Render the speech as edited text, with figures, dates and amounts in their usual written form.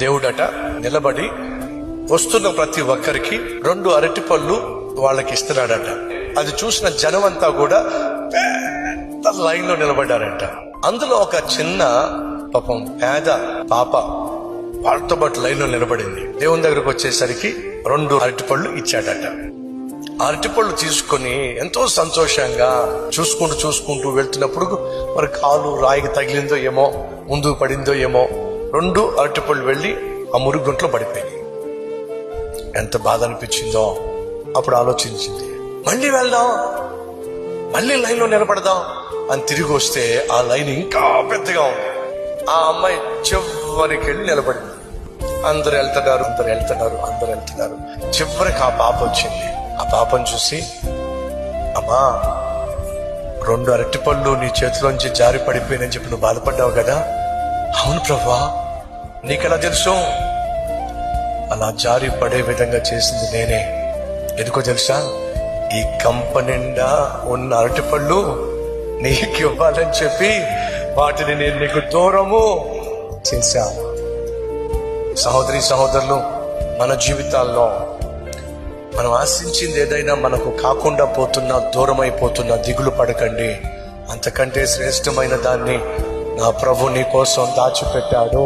దేవుడట నిలబడి వస్తున్న ప్రతి ఒక్కరికి 2 అరటిపళ్ళు వాళ్ళకి ఇస్తున్నాడట. అది చూసిన జనం అంతా కూడా పెద్ద లైన్ లో నిలబడ్డారట. అందులో ఒక చిన్న పాపం పేద పాప వాళ్ళతో పాటు లైన్ లో నిలబడింది. దేవుని దగ్గరకు వచ్చేసరికి 2 అరటిపళ్ళు ఇచ్చాడట. అరటిపళ్ళు తీసుకొని ఎంతో సంతోషంగా చూసుకుంటూ వెళ్తున్నప్పుడు మరి కాలు రాయికి తగిలిందో ఏమో, ముందుకు పడిందో ఏమో, 2 అరటిపళ్ళు వెళ్ళి ఆ మురుగుంట్లో పడిపోయాయి. ఎంత బాధ అనిపించిందో అప్పుడు ఆలోచించింది. మళ్ళీ వెళ్దాం, మళ్ళీ లైన్ లో నిలబడదాం అని తిరిగి వస్తే ఆ లైన్ ఇంకా పెద్దగా ఉంది. ఆ అమ్మాయి చివరికి వెళ్ళి నిలబడింది. అందరు వెళ్తున్నారు. చివరికి ఆ పాప వచ్చింది. ఆ పాపను చూసి, అమ్మా 2 అరటిపళ్ళు నీ చేతిలోంచి జారి పడిపోయినని చెప్పి నువ్వు బాధపడ్డావు కదా. అవును ప్రభువా, నీకెలా తెలుసు? అలా జారి పడే విధంగా చేసింది నేనే. ఎందుకో తెలుసా? ఈ కంప నిండా ఉన్న అరటిపళ్ళు నీకు ఇవ్వాలని చెప్పి వాటిని నేను నీకు దూరము చేశా. సహోదరులు, మన జీవితాల్లో మనం ఆశించింది ఏదైనా మనకు కాకుండా పోతున్నా, దూరం అయిపోతున్నా దిగులు పడకండి. అంతకంటే శ్రేష్టమైన దాన్ని నా ప్రభు నీ కోసం దాచిపెట్టాడు.